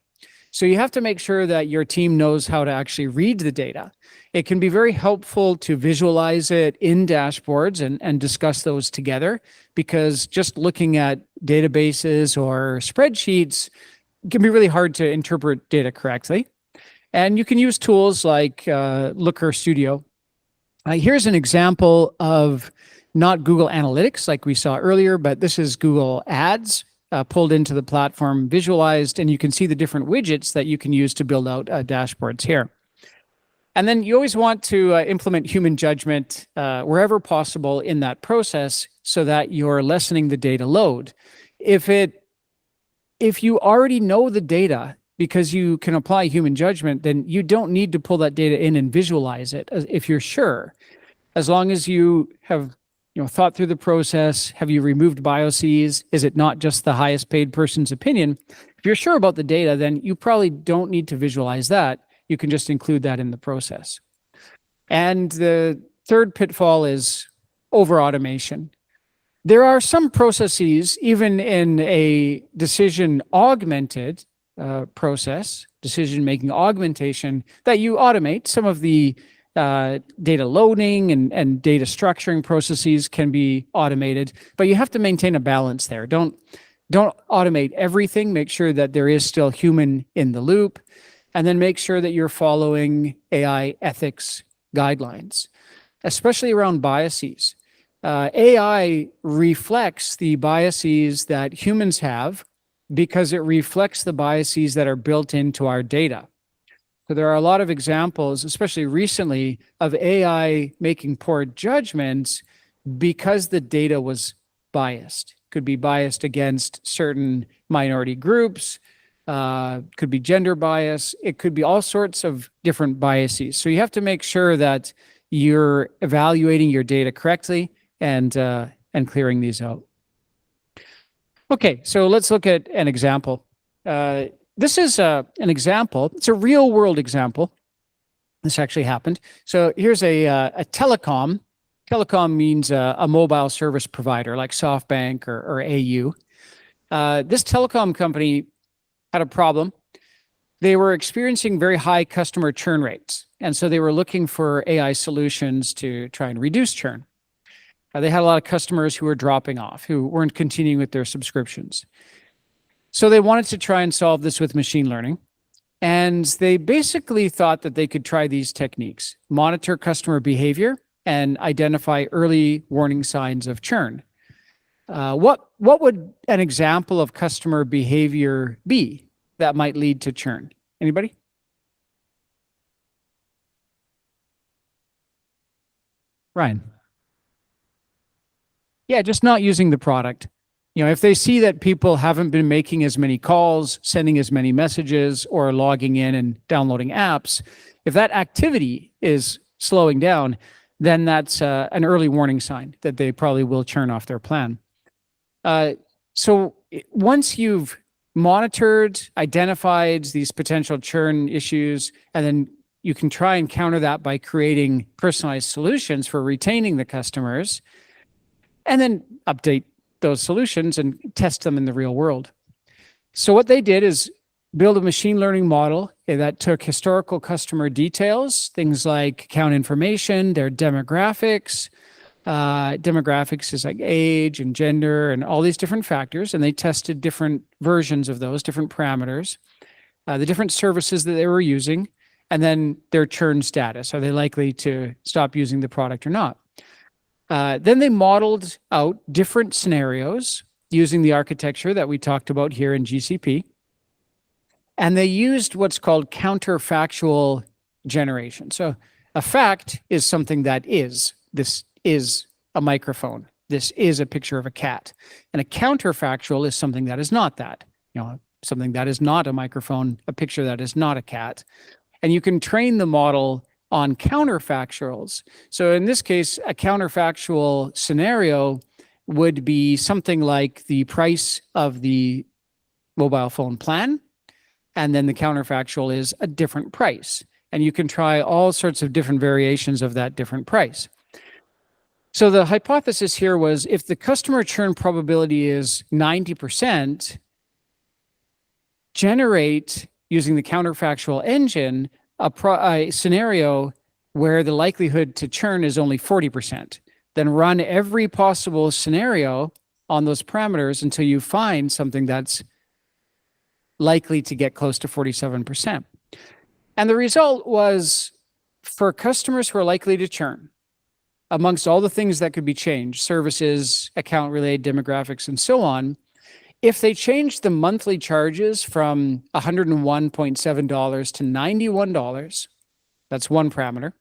So you have to make sure that your team knows how to actually read the data. It can be very helpful to visualize it in dashboards and discuss those together, because just looking at databases or spreadsheets can be really hard to interpret data correctly. And you can use tools like Looker Studio. Here's an example of not Google Analytics like we saw earlier, but this is Google Ads. Pulled into the platform, visualized, and you can see the different widgets that you can use to build out dashboards here. And then you always want to implement human judgment wherever possible in that process so that you're lessening the data load. If you already know the data because you can apply human judgment, then you don't need to pull that data in and visualize it if you're sure. As long as you have thought through the process, have you removed biases? Is it not just the highest paid person's opinion? If you're sure about the data, then you probably don't need to visualize that. You can just include that in the process. And the third pitfall is over-automation. There are some processes, even in a decision-augmented process, decision-making augmentation, that you automate. Some of the data loading and data structuring processes can be automated, but you have to maintain a balance there. Don't automate everything. Make sure that there is still human in the loop, and then make sure that you're following AI ethics guidelines, especially around biases. AI reflects the biases that humans have because it reflects the biases that are built into our data. So there are a lot of examples, especially recently, of AI making poor judgments because the data was biased. Could be biased against certain minority groups, could be gender bias. It could be all sorts of different biases. So you have to make sure that you're evaluating your data correctly and clearing these out. Okay, so let's look at an example. This is an example. It's a real world example. This actually happened. So here's a telecom. Telecom means a mobile service provider like SoftBank or AU. This telecom company had a problem. They were experiencing very high customer churn rates. And so they were looking for AI solutions to try and reduce churn. They had a lot of customers who were dropping off, who weren't continuing with their subscriptions. So they wanted to try and solve this with machine learning. And they basically thought that they could try these techniques, monitor customer behavior and identify early warning signs of churn. What would an example of customer behavior be that might lead to churn? Anybody? Ryan? Yeah, just not using the product. If they see that people haven't been making as many calls, sending as many messages, or logging in and downloading apps, if that activity is slowing down, then that's an early warning sign that they probably will churn off their plan. So once you've monitored, identified these potential churn issues, and then you can try and counter that by creating personalized solutions for retaining the customers, and then update those solutions and test them in the real world. So what they did is build a machine learning model that took historical customer details, things like account information, their demographics. Demographics is like age and gender and all these different factors. And they tested different versions of those, different parameters, the different services that they were using, and then their churn status. Are they likely to stop using the product or not? Then they modeled out different scenarios using the architecture that we talked about here in GCP. And they used what's called counterfactual generation. So a fact is something that is. This is a microphone. This is a picture of a cat. And a counterfactual is something that is not that. Something that is not a microphone, a picture that is not a cat. And you can train the model on counterfactuals. So in this case, a counterfactual scenario would be something like the price of the mobile phone plan, and then the counterfactual is a different price. And you can try all sorts of different variations of that different price. So the hypothesis here was if the customer churn probability is 90%, generate, using the counterfactual engine, a scenario where the likelihood to churn is only 40%. Then run every possible scenario on those parameters until you find something that's likely to get close to 47%. And the result was, for customers who are likely to churn, amongst all the things that could be changed, services, account-related demographics, and so on, if they changed the monthly charges from $101.7 to $91, that's one parameter,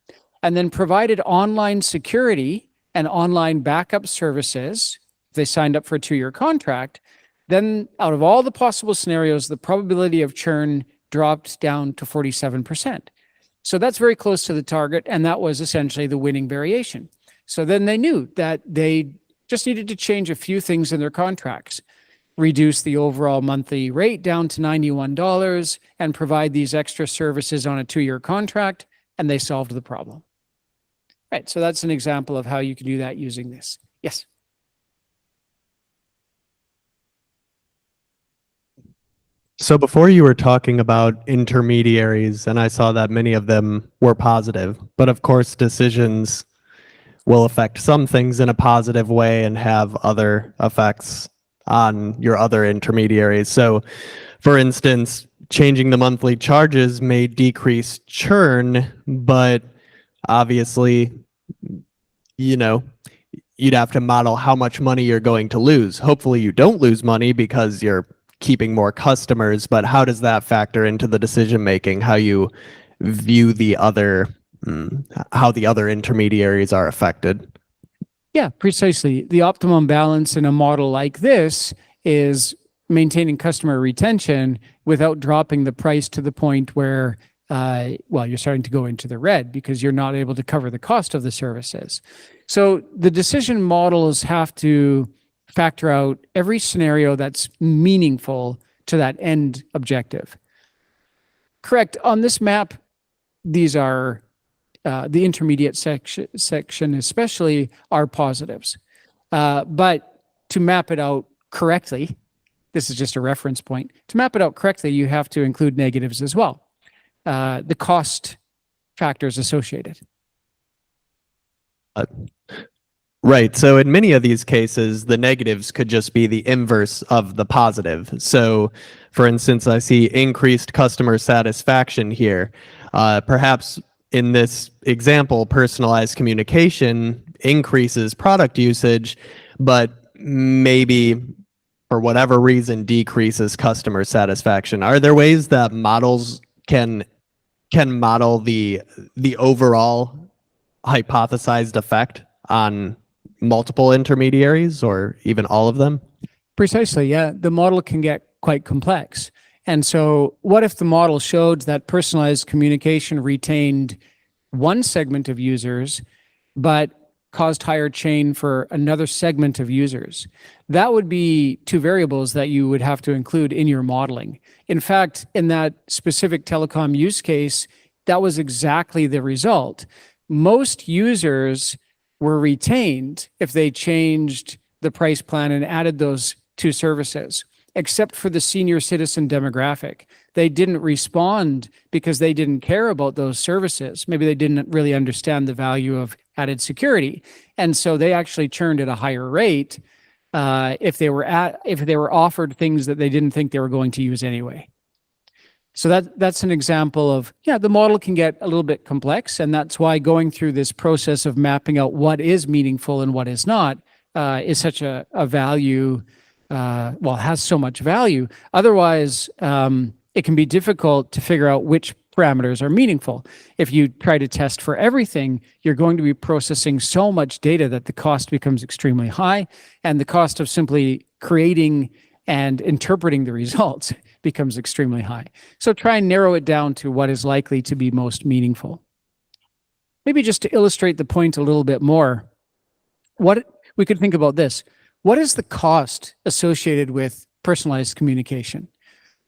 and then provided online security and online backup services, if they signed up for a 2-year contract, then out of all the possible scenarios, the probability of churn dropped down to 47%. So that's very close to the target, and that was essentially the winning variation. So then they knew that they just needed to change a few things in their contracts, reduce the overall monthly rate down to $91, and provide these extra services on a 2-year contract, and they solved the problem. Right, so that's an example of how you can do that using this. Yes? So before you were talking about intermediaries, and I saw that many of them were positive, but of course decisions will affect some things in a positive way and have other effects on your other intermediaries. So for instance, changing the monthly charges may decrease churn, but obviously, you'd have to model how much money you're going to lose. Hopefully you don't lose money because you're keeping more customers, but how does that factor into the decision making, how you view the other, how the other intermediaries are affected? Yeah, precisely. The optimum balance in a model like this is maintaining customer retention without dropping the price to the point where, you're starting to go into the red because you're not able to cover the cost of the services. So the decision models have to factor out every scenario that's meaningful to that end objective. Correct. On this map, these are the intermediate section especially are positives. But to map it out correctly, this is just a reference point, to map it out correctly, you have to include negatives as well. The cost factors associated. Right. So in many of these cases, the negatives could just be the inverse of the positive. So for instance, I see increased customer satisfaction here. Perhaps in this example, personalized communication increases product usage, but maybe for whatever reason decreases customer satisfaction. Are there ways that models can model the overall hypothesized effect on multiple intermediaries or even all of them? Precisely, yeah. The model can get quite complex. And so what if the model showed that personalized communication retained one segment of users, but caused higher churn for another segment of users? That would be two variables that you would have to include in your modeling. In fact, in that specific telecom use case, that was exactly the result. Most users were retained if they changed the price plan and added those two services, except for the senior citizen demographic. They didn't respond because they didn't care about those services. Maybe they didn't really understand the value of added security. And so they actually churned at a higher rate if they were offered things that they didn't think they were going to use anyway. So that's an example of, the model can get a little bit complex, and that's why going through this process of mapping out what is meaningful and what is not is such a value, has so much value. Otherwise, it can be difficult to figure out which parameters are meaningful. If you try to test for everything, you're going to be processing so much data that the cost becomes extremely high, and the cost of simply creating and interpreting the results becomes extremely high. So try and narrow it down to what is likely to be most meaningful. maybe just to illustrate the point a little bit more, what we could think about this. What is the cost associated with personalized communication?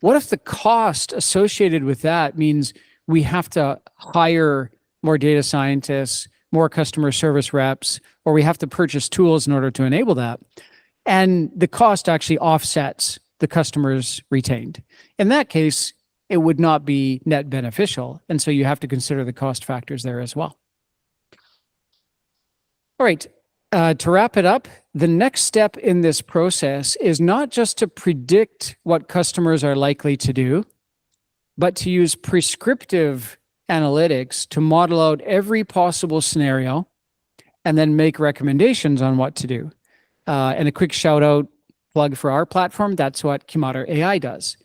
What if the cost associated with that means we have to hire more data scientists, more customer service reps, or we have to purchase tools in order to enable that? And the cost actually offsets the customers retained. In that case, it would not be net beneficial. And so you have to consider the cost factors there as well. All right. To wrap it up, the next step in this process is not just to predict what customers are likely to do, but to use prescriptive analytics to model out every possible scenario and then make recommendations on what to do. And a quick shout out plug for our platform, that's what kimaru.ai does.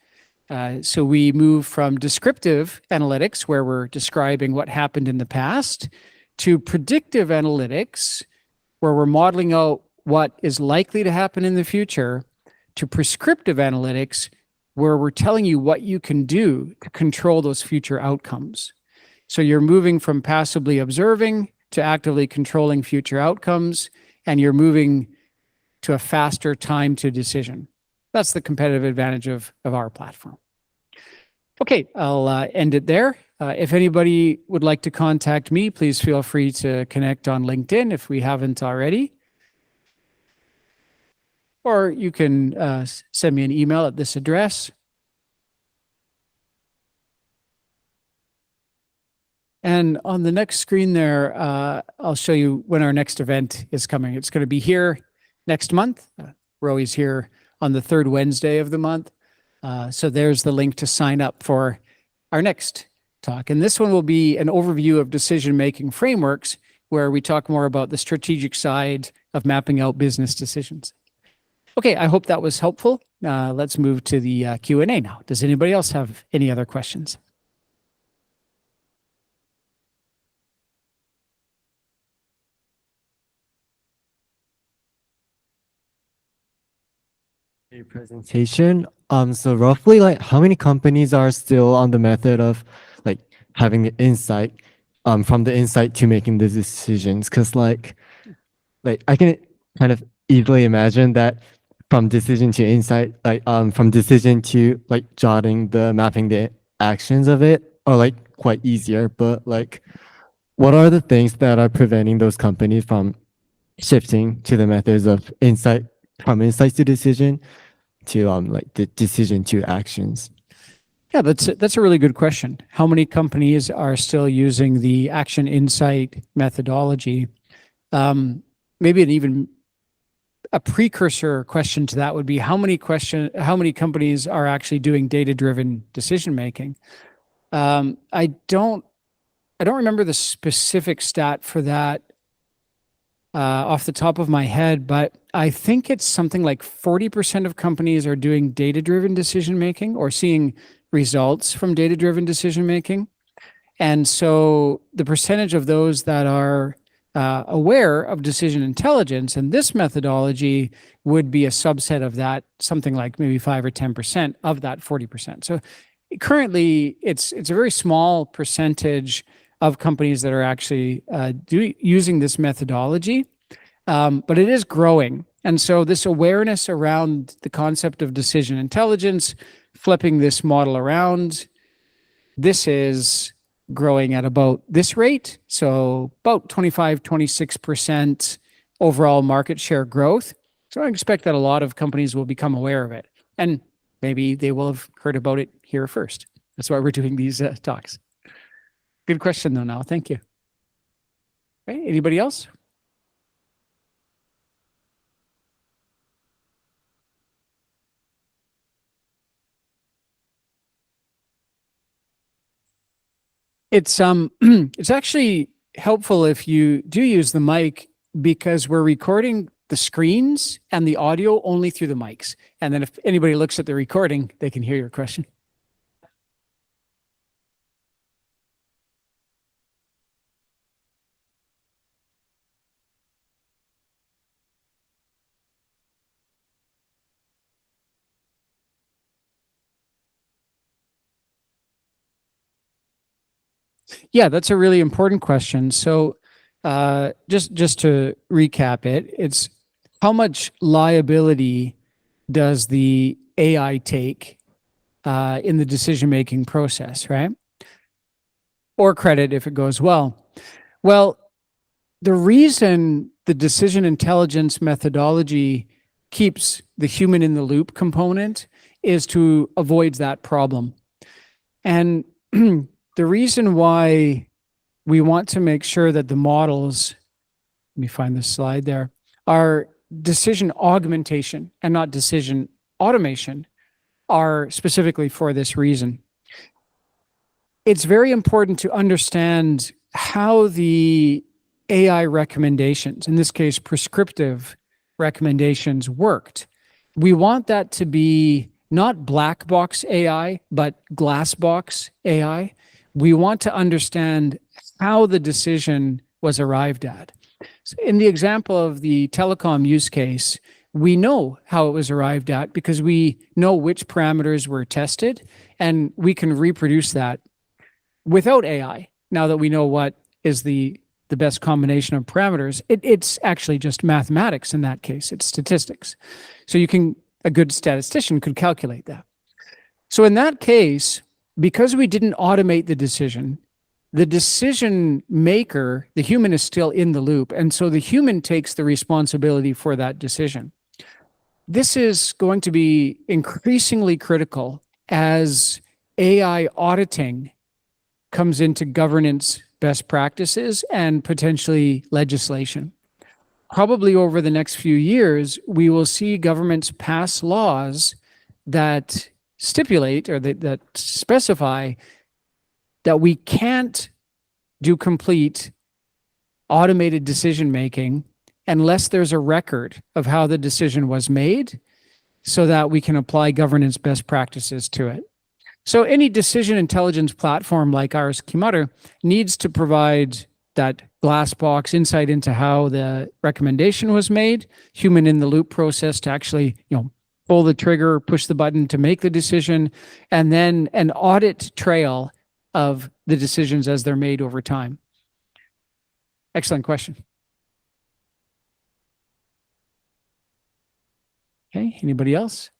So we move from descriptive analytics, where we're describing what happened in the past, to predictive analytics, where we're modeling out what is likely to happen in the future, to prescriptive analytics, where we're telling you what you can do to control those future outcomes. So you're moving from passively observing to actively controlling future outcomes, and you're moving to a faster time to decision. That's the competitive advantage of our platform. Okay, I'll end it there. If anybody would like to contact me, please feel free to connect on LinkedIn if we haven't already. Or you can send me an email at this address. And on the next screen there, I'll show you when our next event is coming. It's going to be here next month. We're always here on the third Wednesday of the month. So there's the link to sign up for our next talk. And this one will be an overview of decision-making frameworks, where we talk more about the strategic side of mapping out business decisions. Okay, I hope that was helpful. Let's move to the Q&A now. Does anybody else have any other questions? Presentation. So roughly, like, how many companies are still on the method of like having the insight, from the insight to making the decisions? Because like I can kind of easily imagine that from decision to insight, like from decision to like jotting the mapping the actions of it are like quite easier. But like, what are the things that are preventing those companies from shifting to the methods of insight, from insight to decision to like the decision to actions? Yeah, that's a really good question. How many companies are still using the action insight methodology? Maybe an even a precursor question to that would be how many companies are actually doing data-driven decision making? I don't remember the specific stat for that off the top of my head, but I think it's something like 40% of companies are doing data-driven decision making or seeing results from data-driven decision making. And so the percentage of those that are aware of decision intelligence and this methodology would be a subset of that, something like maybe 5 or 10% of that 40%. So currently, it's a very small percentage of companies that are actually using this methodology, but it is growing. And so this awareness around the concept of decision intelligence, flipping this model around, this is growing at about this rate. So about 25, 26% overall market share growth. So I expect that a lot of companies will become aware of it. And maybe they will have heard about it here first. That's why we're doing these talks. Good question though, now. Thank you. Okay, anybody else? It's it's actually helpful if you do use the mic, because we're recording the screens and the audio only through the mics. And then if anybody looks at the recording, they can hear your question. Yeah, that's a really important question. So, just to recap it, it's how much liability does the AI take in the decision making process, right? Or credit if it goes well. Well, the reason the decision intelligence methodology keeps the human in the loop component is to avoid that problem. And the reason why we want to make sure that the models, let me find the slide there, are decision augmentation and not decision automation, are specifically for this reason. It's very important to understand how the AI recommendations, in this case, prescriptive recommendations, worked. We want that to be not black box AI, but glass box AI. We want to understand how the decision was arrived at. So in the example of the telecom use case, we know how it was arrived at because we know which parameters were tested, and we can reproduce that without AI. Now that we know what is the best combination of parameters, it's actually just mathematics in that case. It's statistics. So a good statistician could calculate that. So in that case, because we didn't automate the decision maker, the human, is still in the loop. And so the human takes the responsibility for that decision. This is going to be increasingly critical as AI auditing comes into governance best practices and potentially legislation. Probably over the next few years, we will see governments pass laws that stipulate or that specify that we can't do complete automated decision making unless there's a record of how the decision was made so that we can apply governance best practices to it. So any decision intelligence platform like ours, Kimaru, needs to provide that glass box insight into how the recommendation was made, human in the loop process to actually, pull the trigger, push the button to make the decision, and then an audit trail of the decisions as they're made over time. Excellent question. Okay, anybody else?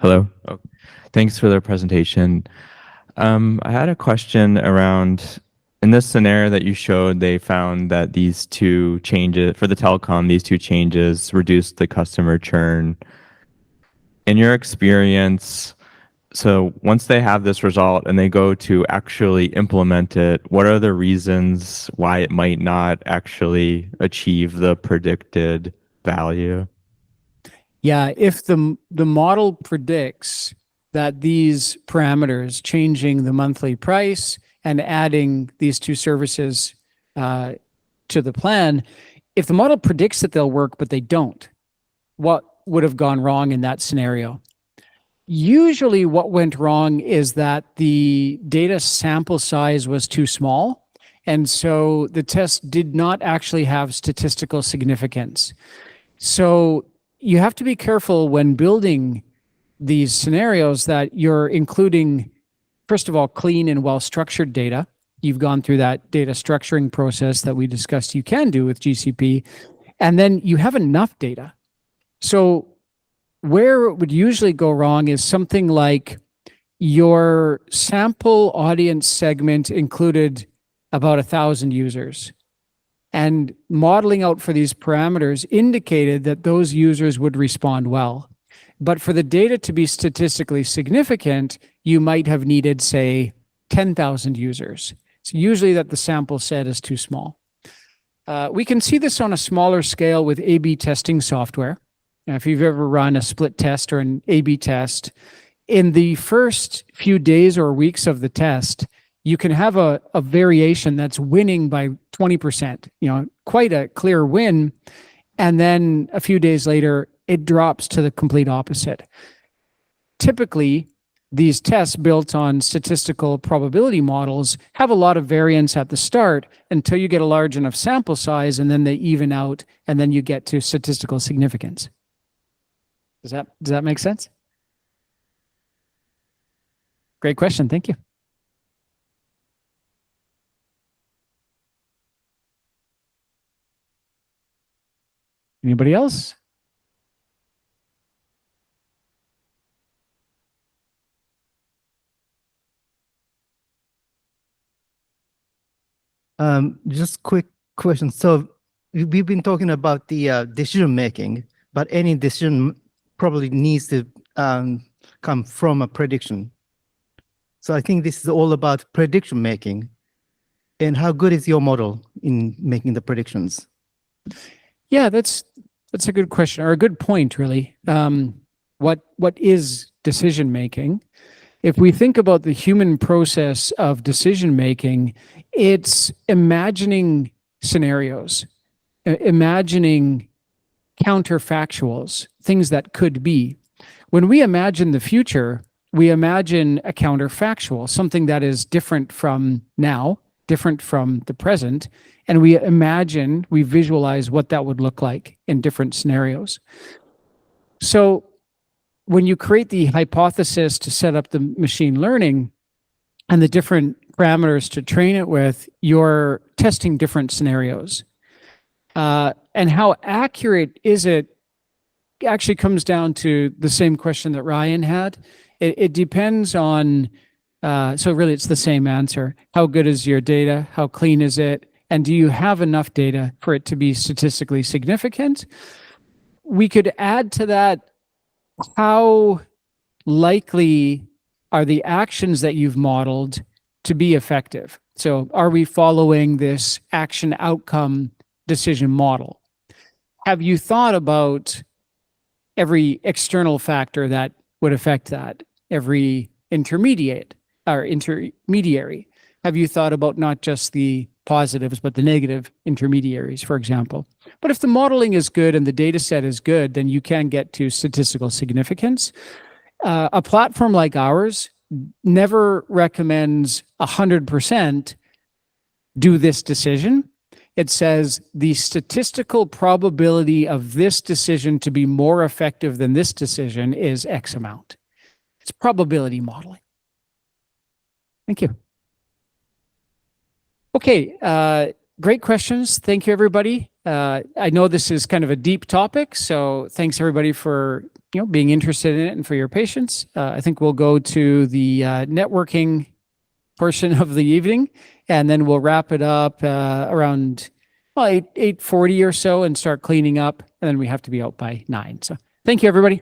Hello. Oh, thanks for the presentation. I had a question around, in this scenario that you showed, they found that these two changes for the telecom, these two changes reduced the customer churn. In your experience, so once they have this result and they go to actually implement it, what are the reasons why it might not actually achieve the predicted value? Yeah, if the model predicts that these parameters, changing the monthly price and adding these two services to the plan, if the model predicts that they'll work but they don't, what would have gone wrong in that scenario? Usually what went wrong is that the data sample size was too small, and so the test did not actually have statistical significance. So you have to be careful when building these scenarios that you're including, first of all, clean and well-structured data. You've gone through that data structuring process that we discussed you can do with GCP, and then you have enough data. So where it would usually go wrong is something like your sample audience segment included about 1,000 users. And modeling out for these parameters indicated that those users would respond well. But for the data to be statistically significant, you might have needed, say, 10,000 users. So usually that the sample set is too small. We can see this on a smaller scale with A/B testing software. Now, if you've ever run a split test or an A/B test, in the first few days or weeks of the test, you can have a variation that's winning by 20%, quite a clear win. And then a few days later, it drops to the complete opposite. Typically, these tests built on statistical probability models have a lot of variance at the start until you get a large enough sample size, and then they even out, and then you get to statistical significance. Does that make sense? Great question. Thank you. Anybody else? Just quick question. So we've been talking about the decision making, but any decision probably needs to come from a prediction. So I think this is all about prediction making. And how good is your model in making the predictions? Yeah, that's a good question, or a good point, really. What is decision making? If we think about the human process of decision making, it's imagining scenarios, imagining counterfactuals, things that could be. When we imagine the future, we imagine a counterfactual, something that is different from now, different from the present, and we visualize what that would look like in different scenarios. So when you create the hypothesis to set up the machine learning and the different parameters to train it with, you're testing different scenarios. And how accurate is it actually comes down to the same question that Ryan had. It depends on, so really it's the same answer. How good is your data? How clean is it? And do you have enough data for it to be statistically significant? We could add to that, how likely are the actions that you've modeled to be effective? So are we following this action outcome decision model? Have you thought about every external factor that would affect that? Every intermediary? Have you thought about not just the positives, but the negative intermediaries, for example? But if the modeling is good and the data set is good, then you can get to statistical significance. A platform like ours never recommends 100% do this decision. It says the statistical probability of this decision to be more effective than this decision is X amount. It's probability modeling. Thank you. Okay, great questions. Thank you, everybody. I know this is kind of a deep topic, so thanks everybody for being interested in it and for your patience. I think we'll go to the networking portion of the evening, and then we'll wrap it up around 8:40 or so and start cleaning up, and then we have to be out by 9. So thank you, everybody.